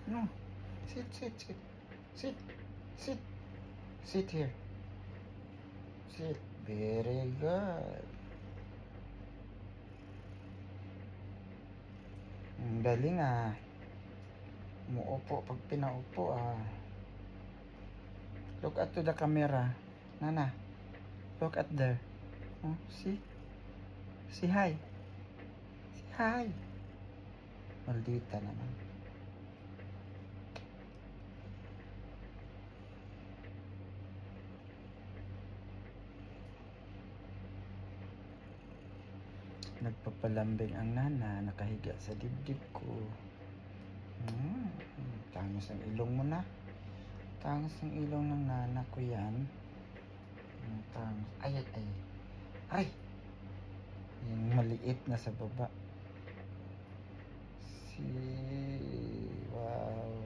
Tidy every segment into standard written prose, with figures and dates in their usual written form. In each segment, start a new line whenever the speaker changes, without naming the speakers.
No. Sit, sit, sit. Sit. Sit. Sit here. Sit. Very good. Ang galing ah. Umuupo pag pinaupo ah. Look at to the camera. Nana. Look at there. Oh, see? Say hi. Say hi. Maldita naman. Nagpapalambing ang nana, nakahiga sa dibdib ko. Tangos ang ilong mo na. Tangos ang ilong ng nana ko yan. Tangos. Ay, ay, ay. Ay! Yung maliit na sa baba. Wow.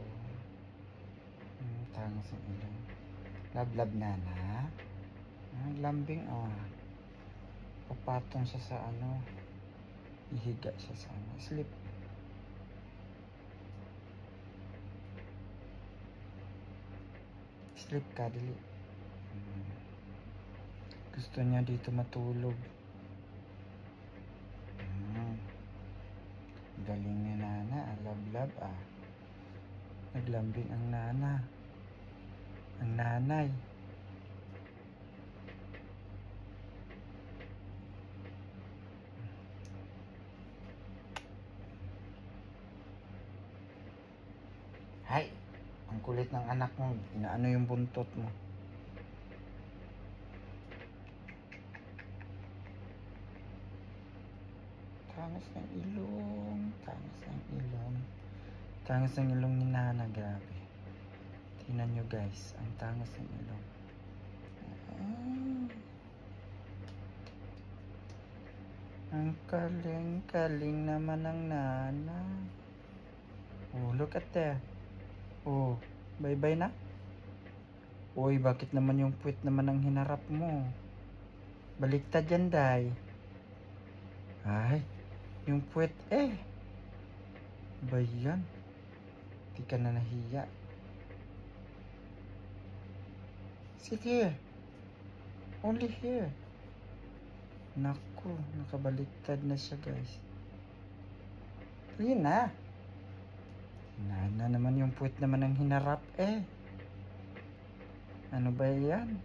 Tangos ang ilong. Lablab nana. Lambing papatong siya sa ano. Ihiga siya sa ano. Sleep. Sleep ka, dali. Gusto niya dito matulog. Galing ni nana, lablab Naglambing ang nana. Ang nanay. Hay! Ang kulit ng anak mo. Inaano yung buntot mo. Tangos ng ilong. Tangos ng ilong. Tangos ng ilong ni nana. Grabe. Tingnan nyo guys. Ang tangos ng ilong. Ang kaling-kaling naman ng nana. Oh, look at that. Oh, bye-bye na. Uy, bakit naman yung puwit naman ang hinarap mo? Baliktad yan, day. Ay, yung puwit ba yan? Di ka na nahiya. Sit here. Only here. Naku, nakabaliktad na siya, guys. Yun na. Nana naman yung puwit naman ang hinarap Ano ba yan?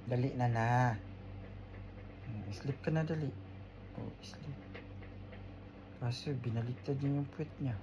Dali na. Sleep ka na dali. Oh, sleep. Kasi binaliktad niya yung puwit niya.